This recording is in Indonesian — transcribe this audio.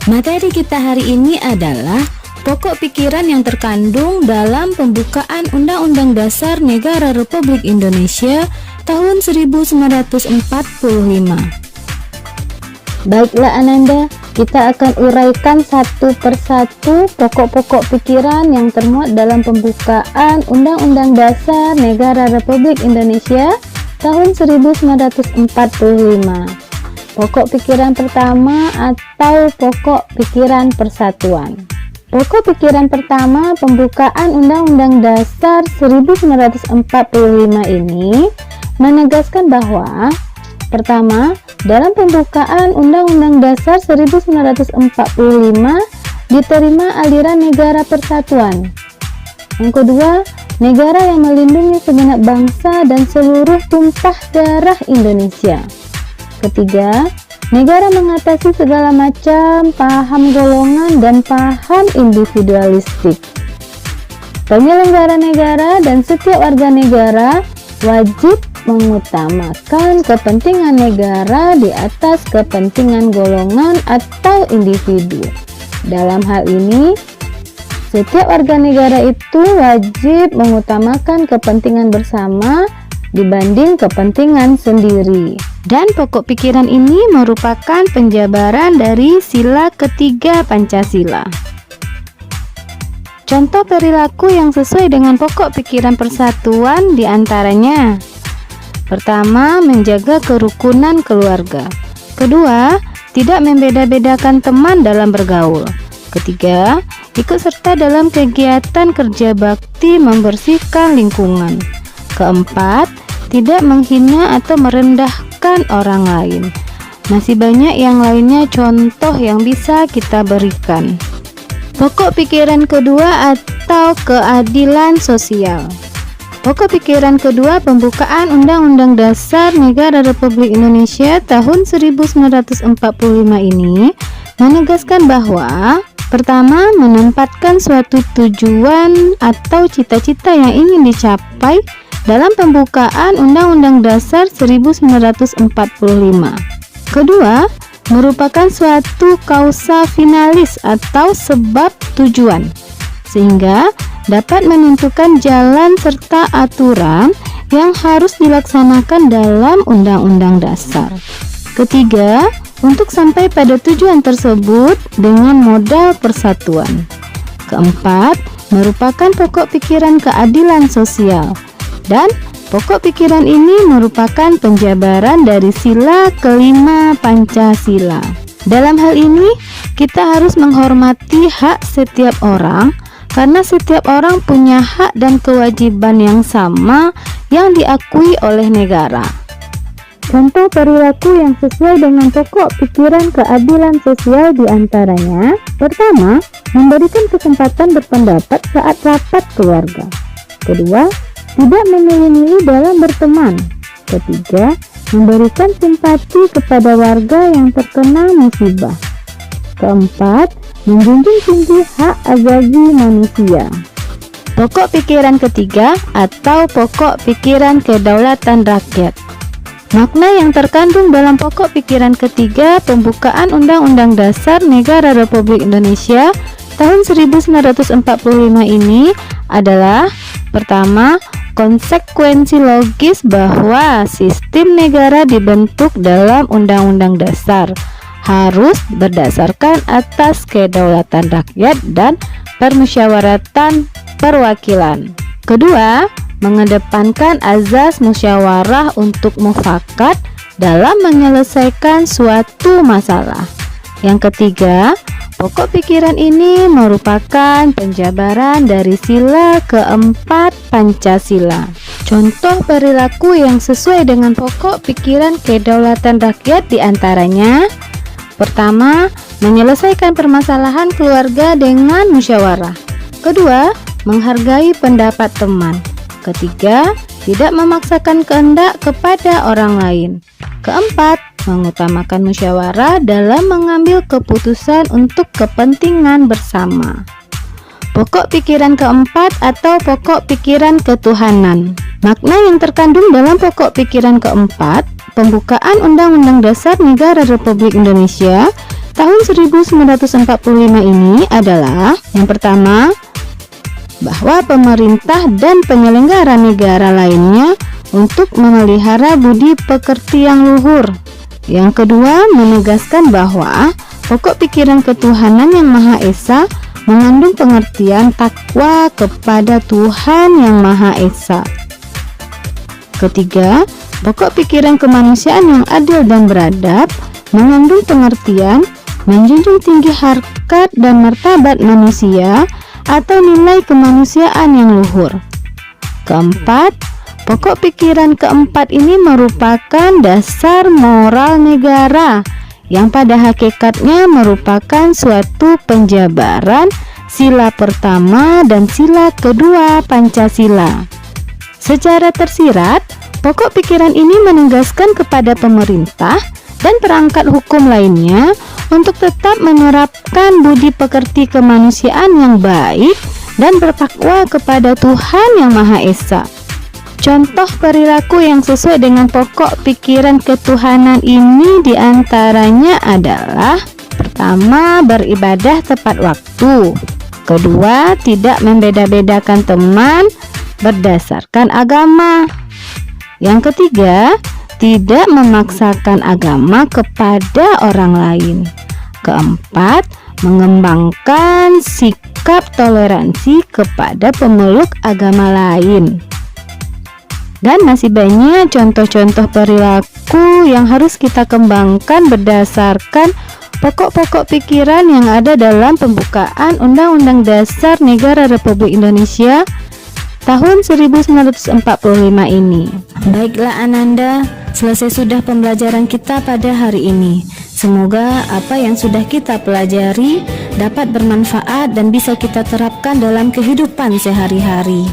Materi kita hari ini adalah pokok pikiran yang terkandung dalam pembukaan Undang-Undang Dasar Negara Republik Indonesia tahun 1945. Baiklah Ananda, kita akan uraikan satu persatu pokok-pokok pikiran yang termuat dalam pembukaan Undang-Undang Dasar Negara Republik Indonesia tahun 1945. Pokok pikiran pertama atau pokok pikiran persatuan. Pokok pikiran pertama pembukaan Undang-Undang Dasar 1945 ini menegaskan bahwa pertama, dalam pembukaan Undang-Undang Dasar 1945 diterima aliran negara persatuan. Yang kedua, negara yang melindungi segenap bangsa dan seluruh tumpah darah Indonesia. Ketiga, negara mengatasi segala macam paham golongan dan paham individualistik. Penyelenggara negara dan setiap warga negara wajib mengutamakan kepentingan negara di atas kepentingan golongan atau individu. Dalam hal ini, setiap warga negara itu wajib mengutamakan kepentingan bersama dibanding kepentingan sendiri. Dan pokok pikiran ini merupakan penjabaran dari sila ketiga Pancasila. Contoh perilaku yang sesuai dengan pokok pikiran persatuan diantaranya: pertama, menjaga kerukunan keluarga. Kedua, tidak membeda-bedakan teman dalam bergaul. Ketiga, ikut serta dalam kegiatan kerja bakti membersihkan lingkungan. Keempat, tidak menghina atau merendahkan orang lain. Masih banyak yang lainnya contoh yang bisa kita berikan. Pokok pikiran kedua atau keadilan sosial. Pokok pikiran kedua pembukaan Undang-Undang Dasar Negara Republik Indonesia tahun 1945 ini menegaskan bahwa pertama, menempatkan suatu tujuan atau cita-cita yang ingin dicapai dalam pembukaan Undang-Undang Dasar 1945. Kedua, merupakan suatu kausa finalis atau sebab tujuan, sehingga dapat menentukan jalan serta aturan yang harus dilaksanakan dalam Undang-Undang Dasar. Ketiga, untuk sampai pada tujuan tersebut dengan modal persatuan. Keempat, merupakan pokok pikiran keadilan sosial. Dan pokok pikiran ini merupakan penjabaran dari sila kelima Pancasila. Dalam hal ini, kita harus menghormati hak setiap orang karena setiap orang punya hak dan kewajiban yang sama yang diakui oleh negara. Contoh perilaku yang sesuai dengan pokok pikiran keadilan sosial diantaranya: pertama, memberikan kesempatan berpendapat saat rapat keluarga. Kedua, tidak memilih-milih dalam berteman. Ketiga, memberikan simpati kepada warga yang terkena musibah. Keempat, menjunjung tinggi hak asasi manusia. Pokok pikiran ketiga atau pokok pikiran kedaulatan rakyat. Makna yang terkandung dalam pokok pikiran ketiga pembukaan Undang-Undang Dasar Negara Republik Indonesia tahun 1945 ini adalah: pertama, konsekuensi logis bahwa sistem negara dibentuk dalam Undang-Undang Dasar harus berdasarkan atas kedaulatan rakyat dan permusyawaratan perwakilan. Kedua, mengedepankan azas musyawarah untuk mufakat dalam menyelesaikan suatu masalah. Yang ketiga, pokok pikiran ini merupakan penjabaran dari sila keempat Pancasila. Contoh perilaku yang sesuai dengan pokok pikiran kedaulatan rakyat diantaranya: pertama, menyelesaikan permasalahan keluarga dengan musyawarah. Kedua, menghargai pendapat teman. Ketiga, tidak memaksakan kehendak kepada orang lain. Keempat, mengutamakan musyawarah dalam mengambil keputusan untuk kepentingan bersama. Pokok pikiran keempat atau pokok pikiran ketuhanan. Makna yang terkandung dalam pokok pikiran keempat pembukaan Undang-Undang Dasar Negara Republik Indonesia Tahun 1945 ini adalah yang pertama, bahwa pemerintah dan penyelenggara negara lainnya untuk memelihara budi pekerti yang luhur. Yang kedua, menegaskan bahwa pokok pikiran ketuhanan yang Maha Esa mengandung pengertian takwa kepada Tuhan yang Maha Esa. Ketiga, pokok pikiran kemanusiaan yang adil dan beradab mengandung pengertian menjunjung tinggi harkat dan martabat manusia atau nilai kemanusiaan yang luhur. Keempat, pokok pikiran keempat ini merupakan dasar moral negara yang pada hakikatnya merupakan suatu penjabaran sila pertama dan sila kedua Pancasila. Secara tersirat, pokok pikiran ini menegaskan kepada pemerintah dan perangkat hukum lainnya untuk tetap menerapkan budi pekerti kemanusiaan yang baik dan bertakwa kepada Tuhan yang Maha Esa. Contoh perilaku yang sesuai dengan pokok pikiran ketuhanan ini diantaranya adalah: pertama, beribadah tepat waktu. Kedua, tidak membeda-bedakan teman berdasarkan agama. Yang ketiga, tidak memaksakan agama kepada orang lain. Keempat, mengembangkan sikap toleransi kepada pemeluk agama lain. Dan masih banyak contoh-contoh perilaku yang harus kita kembangkan berdasarkan pokok-pokok pikiran yang ada dalam pembukaan Undang-Undang Dasar Negara Republik Indonesia tahun 1945 ini. Baiklah Ananda, selesai sudah pembelajaran kita pada hari ini. Semoga apa yang sudah kita pelajari dapat bermanfaat dan bisa kita terapkan dalam kehidupan sehari-hari.